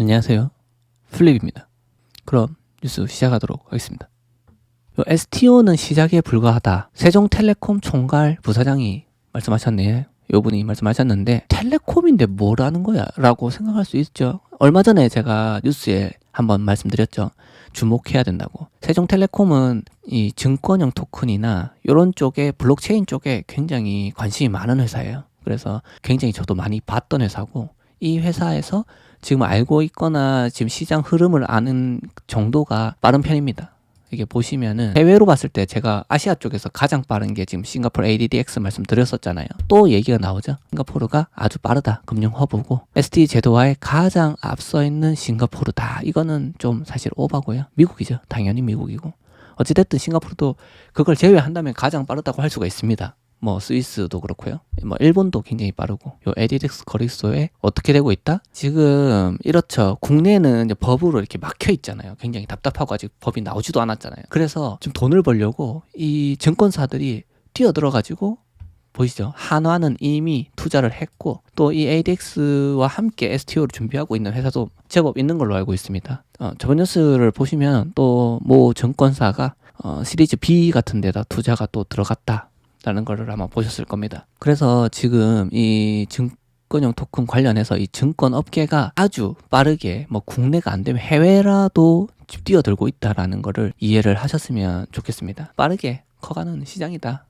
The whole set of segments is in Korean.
안녕하세요. 플립입니다. 그럼 뉴스 시작하도록 하겠습니다. STO는 시작에 불과하다. 세종텔레콤 총괄 부사장이 말씀하셨네요. 요분이 말씀하셨는데 텔레콤인데 뭐라는 거야? 라고 생각할 수 있죠. 얼마 전에 제가 뉴스에 한번 말씀드렸죠. 주목해야 된다고. 세종텔레콤은 이 증권형 토큰이나 이런 쪽에 블록체인 쪽에 굉장히 관심이 많은 회사예요. 그래서 굉장히 저도 많이 봤던 회사고, 이 회사에서 지금 알고 있거나 지금 시장 흐름을 아는 정도가 빠른 편입니다. 이게 보시면은 해외로 봤을 때 제가 아시아 쪽에서 가장 빠른 게 지금 싱가포르 ADDX 말씀드렸었잖아요. 또 얘기가 나오죠. 싱가포르가 아주 빠르다. 금융 허브고 ST 제도화에 가장 앞서 있는 싱가포르다. 이거는 좀 사실 오바고요. 미국이죠. 당연히 미국이고. 어찌됐든 싱가포르도 그걸 제외한다면 가장 빠르다고 할 수가 있습니다. 뭐 스위스도 그렇고요. 뭐 일본도 굉장히 빠르고. 요 ADDX 거래소에 어떻게 되고 있다? 지금 이렇죠. 국내는 이제 법으로 이렇게 막혀 있잖아요. 굉장히 답답하고 아직 법이 나오지도 않았잖아요. 그래서 좀 돈을 벌려고 이 증권사들이 뛰어들어가지고, 보이시죠? 한화는 이미 투자를 했고, 또 이 ADX와 함께 STO를 준비하고 있는 회사도 제법 있는 걸로 알고 있습니다. 저번 뉴스를 보시면 또 모 증권사가 시리즈 B 같은 데다 투자가 또 들어갔다 라는 거를 아마 보셨을 겁니다. 그래서 지금 이 증권형 토큰 관련해서 이 증권 업계가 아주 빠르게, 뭐 국내가 안 되면 해외라도 뛰어들고 있다라는 거를 이해를 하셨으면 좋겠습니다. 빠르게 커가는 시장이다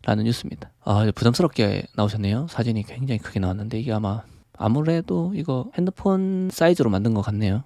라는 뉴스입니다. 부담스럽게 나오셨네요. 사진이 굉장히 크게 나왔는데 이게 아무래도 이거 핸드폰 사이즈로 만든 것 같네요.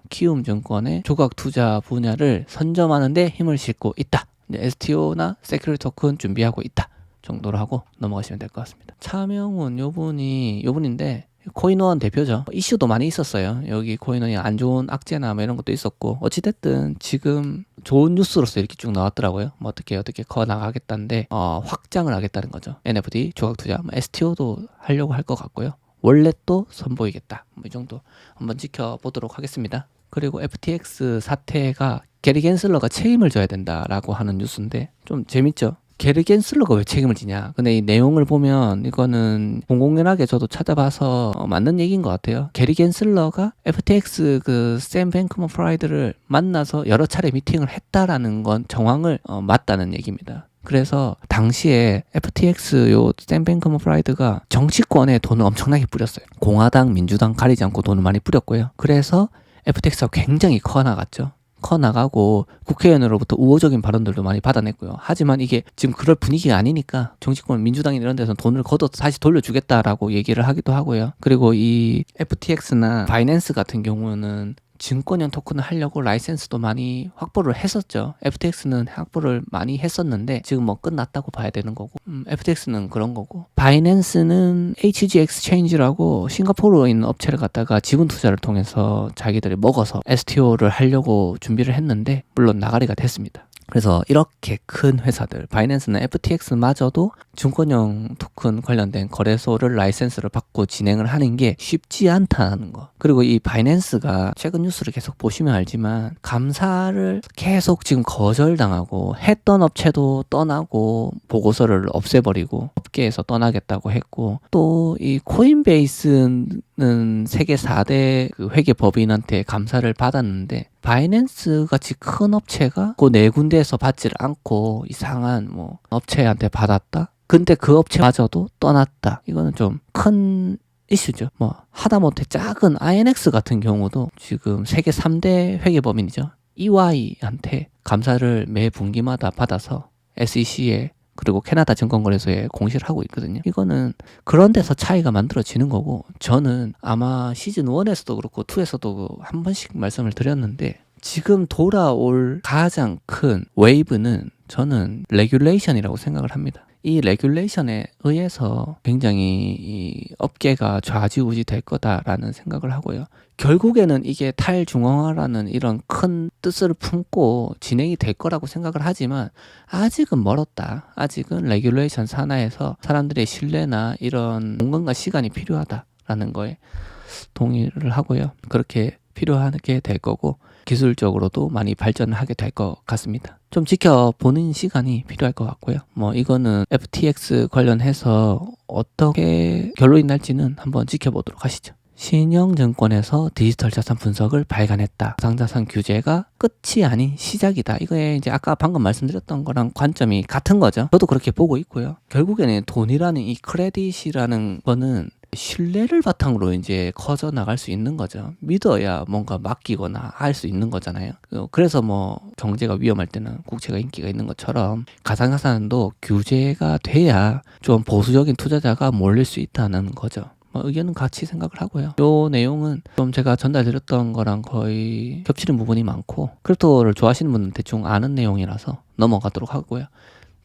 키움증권의 조각 투자 분야를 선점하는데 힘을 싣고 있다. STO나 세큐리티 토큰 준비하고 있다 정도로 하고 넘어가시면 될 것 같습니다. 차명훈 요분인데 코인원 대표죠. 이슈도 많이 있었어요. 여기 코인원이 안 좋은 악재나 뭐 이런 것도 있었고, 어찌됐든 지금 좋은 뉴스로서 이렇게 쭉 나왔더라고요. 뭐 어떻게 커 나가겠다는데 확장을 하겠다는 거죠. NFT 조각 투자, STO도 하려고 할 것 같고요. 월렛도 선보이겠다. 뭐 이 정도 한번 지켜보도록 하겠습니다. 그리고 FTX 사태가 게리 겐슬러가 책임을 져야 된다라고 하는 뉴스인데 좀 재밌죠? 게리 겐슬러가 왜 책임을 지냐? 근데 이 내용을 보면 이거는 공공연하게 저도 찾아봐서 맞는 얘기인 것 같아요. 게리 겐슬러가 FTX 샘 뱅크먼 프라이드를 만나서 여러 차례 미팅을 했다라는 건 정황을 맞다는 얘기입니다. 그래서 당시에 FTX 샘 뱅크먼 프라이드가 정치권에 돈을 엄청나게 뿌렸어요. 공화당, 민주당 가리지 않고 돈을 많이 뿌렸고요. 그래서 FTX가 굉장히 커나갔죠. 커나가고 국회의원으로부터 우호적인 발언들도 많이 받아냈고요. 하지만 이게 지금 그럴 분위기가 아니니까 정치권, 민주당이나 이런 데서 돈을 걷어 다시 돌려주겠다라고 얘기를 하기도 하고요. 그리고 이 FTX나 바이낸스 같은 경우는 증권형 토큰을 하려고 라이센스도 많이 확보를 했었죠. FTX는 확보를 많이 했었는데 지금 뭐 끝났다고 봐야 되는 거고, FTX는 그런 거고, 바이낸스는 HG Exchange라고 싱가포르에 있는 업체를 갖다가 지분 투자를 통해서 자기들이 먹어서 STO를 하려고 준비를 했는데 물론 나가리가 됐습니다. 그래서 이렇게 큰 회사들, 바이낸스나 FTX마저도 증권형 토큰 관련된 거래소를 라이센스를 받고 진행을 하는 게 쉽지 않다는 거. 그리고 이 바이낸스가 최근 뉴스를 계속 보시면 알지만 감사를 계속 지금 거절당하고, 했던 업체도 떠나고 보고서를 없애버리고 업계에서 떠나겠다고 했고, 또 이 코인베이스는 세계 4대 그 회계 법인한테 감사를 받았는데 바이낸스 같이 큰 업체가 그 네 군데에서 받지를 않고 이상한 뭐 업체한테 받았다? 근데 그 업체마저도 떠났다. 이거는 좀 큰 이슈죠. 뭐 하다못해 작은 INX 같은 경우도 지금 세계 3대 회계법인이죠. EY한테 감사를 매 분기마다 받아서 SEC에 그리고 캐나다 증권거래소에 공시를 하고 있거든요. 이거는 그런 데서 차이가 만들어지는 거고, 저는 아마 시즌 1에서도 그렇고 2에서도 한 번씩 말씀을 드렸는데 지금 돌아올 가장 큰 웨이브는 저는 레귤레이션이라고 생각을 합니다. 이 레귤레이션에 의해서 굉장히 이 업계가 좌지우지 될 거다라는 생각을 하고요. 결국에는 이게 탈중앙화라는 이런 큰 뜻을 품고 진행이 될 거라고 생각을 하지만 아직은 멀었다. 아직은 레귤레이션 산하에서 사람들의 신뢰나 이런 공간과 시간이 필요하다라는 거에 동의를 하고요. 그렇게 필요하게 될 거고, 기술적으로도 많이 발전을 하게 될 것 같습니다. 좀 지켜보는 시간이 필요할 것 같고요. 뭐 이거는 FTX 관련해서 어떻게 결론이 날지는 한번 지켜보도록 하시죠. 신영증권에서 디지털 자산 분석을 발간했다. 가상자산 규제가 끝이 아닌 시작이다. 이거에 이제 아까 방금 말씀드렸던 거랑 관점이 같은 거죠. 저도 그렇게 보고 있고요. 결국에는 돈이라는 이 크레딧이라는 거는 신뢰를 바탕으로 이제 커져 나갈 수 있는 거죠. 믿어야 뭔가 맡기거나 할 수 있는 거잖아요. 그래서 뭐 경제가 위험할 때는 국채가 인기가 있는 것처럼 가상자산도 규제가 돼야 좀 보수적인 투자자가 몰릴 수 있다는 거죠. 의견은 같이 생각을 하고요. 요 내용은 좀 제가 전달드렸던 거랑 거의 겹치는 부분이 많고 크립토를 좋아하시는 분은 대충 아는 내용이라서 넘어가도록 하고요.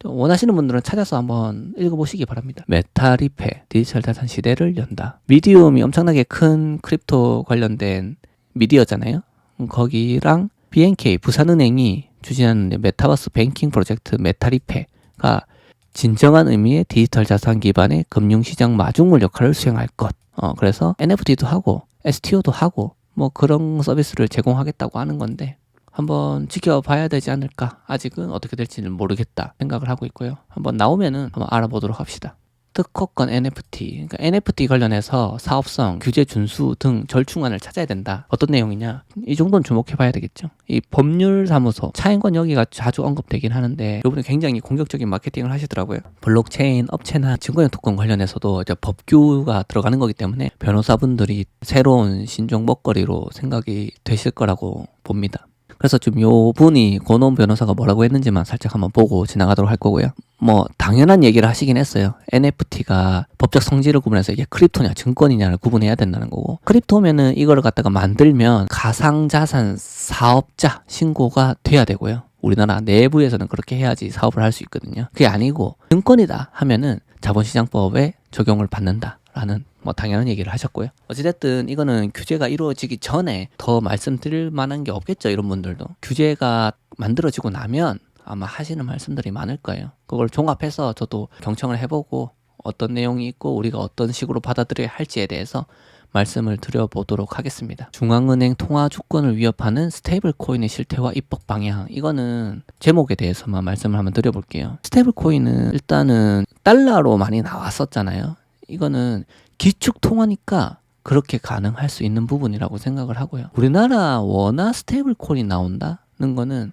원하시는 분들은 찾아서 한번 읽어보시기 바랍니다. 메타리페, 디지털 자산 시대를 연다. 미디움이 엄청나게 큰 크립토 관련된 미디어잖아요. 거기랑 BNK, 부산은행이 추진하는 메타버스 뱅킹 프로젝트 메타리페가 진정한 의미의 디지털 자산 기반의 금융시장 마중물 역할을 수행할 것. 그래서 NFT도 하고 STO도 하고 뭐 그런 서비스를 제공하겠다고 하는 건데 한번 지켜봐야 되지 않을까. 아직은 어떻게 될지는 모르겠다 생각을 하고 있고요. 한번 나오면은 한번 알아보도록 합시다. 특허권 NFT, 그러니까 NFT 관련해서 사업성, 규제 준수 등 절충안을 찾아야 된다. 어떤 내용이냐? 이 정도는 주목해봐야 되겠죠. 이 법률사무소, 차인권 여기가 자주 언급되긴 하는데 이분이 굉장히 공격적인 마케팅을 하시더라고요. 블록체인 업체나 증권의 토건 관련해서도 이제 법규가 들어가는 거기 때문에 변호사분들이 새로운 신종 먹거리로 생각이 되실 거라고 봅니다. 그래서 좀 요 분이 권오은 변호사가 뭐라고 했는지만 살짝 한번 보고 지나가도록 할 거고요. 뭐 당연한 얘기를 하시긴 했어요. NFT가 법적 성질을 구분해서 이게 크립토냐 증권이냐를 구분해야 된다는 거고, 크립토면은 이거를 갖다가 만들면 가상자산 사업자 신고가 돼야 되고요. 우리나라 내부에서는 그렇게 해야지 사업을 할 수 있거든요. 그게 아니고 증권이다 하면은 자본시장법에 적용을 받는다라는 뭐 당연한 얘기를 하셨고요. 어찌됐든 이거는 규제가 이루어지기 전에 더 말씀드릴 만한 게 없겠죠. 이런 분들도 규제가 만들어지고 나면 아마 하시는 말씀들이 많을 거예요. 그걸 종합해서 저도 경청을 해보고 어떤 내용이 있고 우리가 어떤 식으로 받아들여야 할지에 대해서 말씀을 드려보도록 하겠습니다. 중앙은행 통화 주권을 위협하는 스테이블 코인의 실태와 입법 방향, 이거는 제목에 대해서만 말씀을 한번 드려볼게요. 스테이블 코인은 일단은 달러로 많이 나왔었잖아요. 이거는 기축 통화니까 그렇게 가능할 수 있는 부분이라고 생각을 하고요. 우리나라 원화 스테이블 코인이 나온다는 거는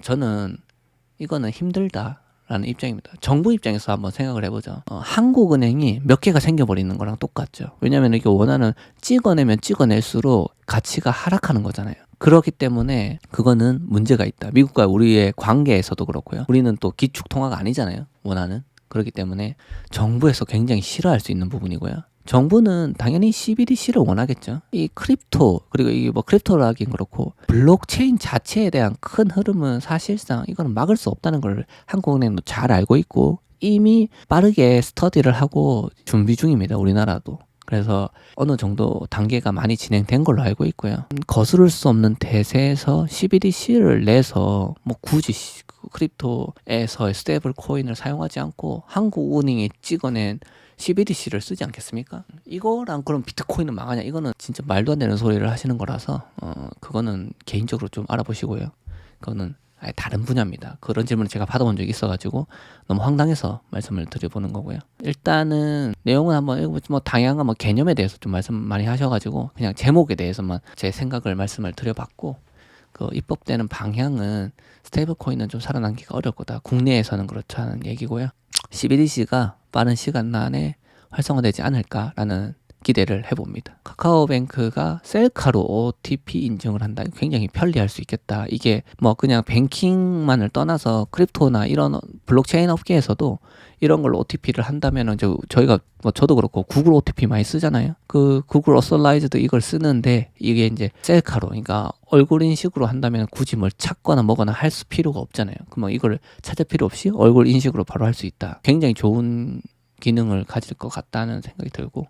저는 이거는 힘들다라는 입장입니다. 정부 입장에서 한번 생각을 해보죠. 한국은행이 몇 개가 생겨버리는 거랑 똑같죠. 왜냐하면 이게 원화는 찍어내면 찍어낼수록 가치가 하락하는 거잖아요. 그렇기 때문에 그거는 문제가 있다. 미국과 우리의 관계에서도 그렇고요. 우리는 또 기축 통화가 아니잖아요. 원화는. 그렇기 때문에 정부에서 굉장히 싫어할 수 있는 부분이고요. 정부는 당연히 CBDC를 원하겠죠. 이 크립토, 그리고 이게 뭐 크립토라긴 그렇고 블록체인 자체에 대한 큰 흐름은 사실상 이거는 막을 수 없다는 걸 한국은행도 잘 알고 있고 이미 빠르게 스터디를 하고 준비 중입니다. 우리나라도. 그래서 어느 정도 단계가 많이 진행된 걸로 알고 있고요. 거스를 수 없는 대세에서 CBDC를 내서 뭐 굳이 크립토에서의 스테이블 코인을 사용하지 않고 한국은행이 찍어낸 CBDC를 쓰지 않겠습니까? 이거랑 그럼 비트코인은 망하냐? 이거는 진짜 말도 안 되는 소리를 하시는 거라서 그거는 개인적으로 좀 알아보시고요. 그거는 아예 다른 분야입니다. 그런 질문을 제가 받아본 적이 있어가지고 너무 황당해서 말씀을 드려보는 거고요. 일단은 내용은 한번 읽어보지, 뭐 다양한 뭐 개념에 대해서 좀 말씀 많이 하셔가지고 그냥 제목에 대해서만 제 생각을 말씀을 드려봤고, 그 입법되는 방향은 스테이블 코인은 좀 살아남기가 어려울 거다. 국내에서는 그렇다는 얘기고요. CBDC가 빠른 시간 안에 활성화되지 않을까라는 기대를 해봅니다. 카카오뱅크가 셀카로 OTP 인증을 한다. 굉장히 편리할 수 있겠다. 이게 뭐 그냥 뱅킹만을 떠나서 크립토나 이런 블록체인 업계에서도 이런 걸로 OTP를 한다면은 저희가 뭐 저도 그렇고 구글 OTP 많이 쓰잖아요. 그 구글 어설라이즈도 이걸 쓰는데 이게 이제 셀카로, 그러니까 얼굴 인식으로 한다면 굳이 뭘 찾거나 뭐거나 할 필요가 없잖아요. 그러면 이걸 찾을 필요 없이 얼굴 인식으로 바로 할 수 있다. 굉장히 좋은 기능을 가질 것 같다는 생각이 들고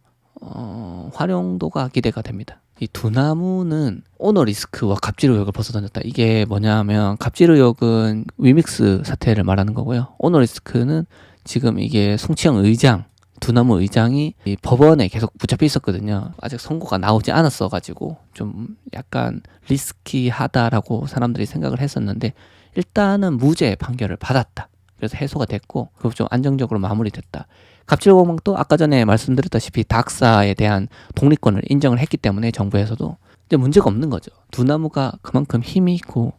활용도가 기대가 됩니다. 이 두나무는 오너 리스크와 갑질 의혹을 벗어던졌다. 이게 뭐냐면 갑질 의혹은 위믹스 사태를 말하는 거고요. 오너 리스크는 지금 이게 송치영 의장, 두나무 의장이 이 법원에 계속 붙잡혀 있었거든요. 아직 선고가 나오지 않았어가지고 좀 약간 리스키하다라고 사람들이 생각을 했었는데 일단은 무죄 판결을 받았다. 그래서 해소가 됐고 그거 좀 안정적으로 마무리됐다. 갑질공방도 아까 전에 말씀드렸다시피 다학사에 대한 독립권을 인정을 했기 때문에 정부에서도 이제 문제가 없는 거죠. 두나무가 그만큼 힘이 있고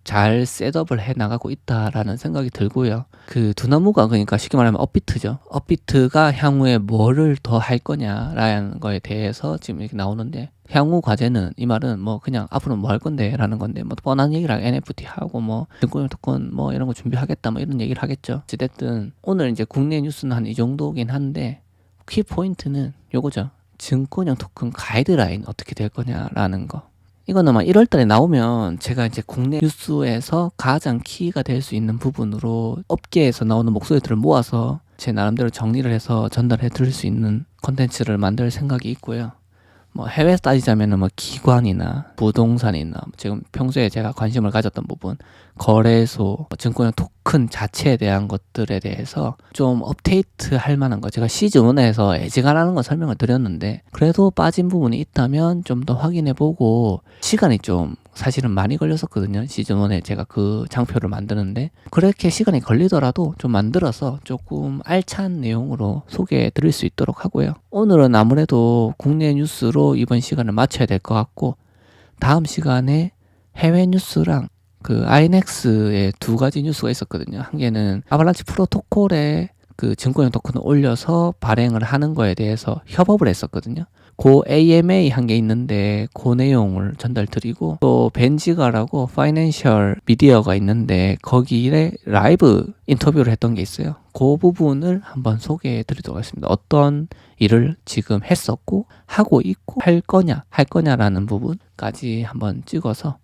잘 셋업을 해 나가고 있다라는 생각이 들고요. 그 두나무가 그러니까 쉽게 말하면 업비트죠. 업비트가 향후에 뭐를 더 할 거냐라는 거에 대해서 지금 이렇게 나오는데, 향후 과제는, 이 말은 뭐 그냥 앞으로 뭐 할 건데 라는 건데, 뭐 뻔한 얘기를 NFT 하고 뭐 증권 토큰 뭐 이런 거 준비하겠다 뭐 이런 얘기를 하겠죠. 어쨌든 오늘 이제 국내 뉴스는 한 이 정도긴 한데, 키 포인트는 요거죠. 증권형 토큰 가이드라인 어떻게 될 거냐라는 거. 이거는 막 1월 달에 나오면 제가 이제 국내 뉴스에서 가장 키가 될 수 있는 부분으로 업계에서 나오는 목소리들을 모아서 제 나름대로 정리를 해서 전달해 드릴 수 있는 콘텐츠를 만들 생각이 있고요. 뭐 해외 따지자면은 뭐 기관이나 부동산이나 지금 평소에 제가 관심을 가졌던 부분, 거래소, 증권형 토큰 자체에 대한 것들에 대해서 좀 업데이트 할 만한 거, 제가 시즌1에서 애지간하는 거 설명을 드렸는데 그래도 빠진 부분이 있다면 좀 더 확인해 보고, 시간이 좀 사실은 많이 걸렸었거든요. 시즌1에 제가 그 장표를 만드는데 그렇게 시간이 걸리더라도 좀 만들어서 조금 알찬 내용으로 소개해 드릴 수 있도록 하고요. 오늘은 아무래도 국내 뉴스로 이번 시간을 마쳐야 될 것 같고, 다음 시간에 해외 뉴스랑 그 INX의 두 가지 뉴스가 있었거든요. 한 개는 아발란치 프로토콜에 그 증권형 토큰을 올려서 발행을 하는 거에 대해서 협업을 했었거든요. 그 AMA 한 게 있는데 그 내용을 전달 드리고, 또 벤지가라고 파이낸셜 미디어가 있는데 거기에 라이브 인터뷰를 했던 게 있어요. 그 부분을 한번 소개해 드리도록 하겠습니다. 어떤 일을 지금 했었고 하고 있고 할 거냐라는 부분까지 한번 찍어서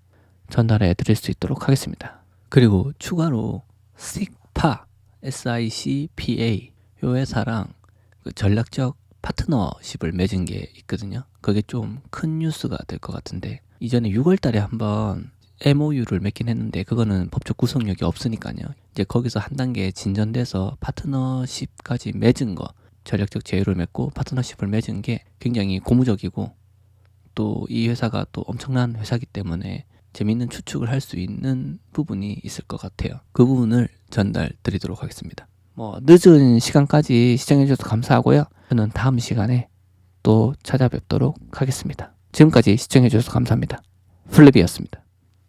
전달해 드릴 수 있도록 하겠습니다. 그리고 추가로 SICPA, SICPA 요 회사랑 그 전략적 파트너십을 맺은 게 있거든요. 그게 좀 큰 뉴스가 될 것 같은데, 이전에 6월 달에 한번 MOU를 맺긴 했는데 그거는 법적 구속력이 없으니까요. 이제 거기서 한 단계 진전돼서 파트너십까지 맺은 거, 전략적 제휴를 맺고 파트너십을 맺은 게 굉장히 고무적이고, 또 이 회사가 또 엄청난 회사이기 때문에 재미있는 추측을 할 수 있는 부분이 있을 것 같아요. 그 부분을 전달 드리도록 하겠습니다. 뭐 늦은 시간까지 시청해 주셔서 감사하고요. 저는 다음 시간에 또 찾아뵙도록 하겠습니다. 지금까지 시청해 주셔서 감사합니다. 플랩이었습니다.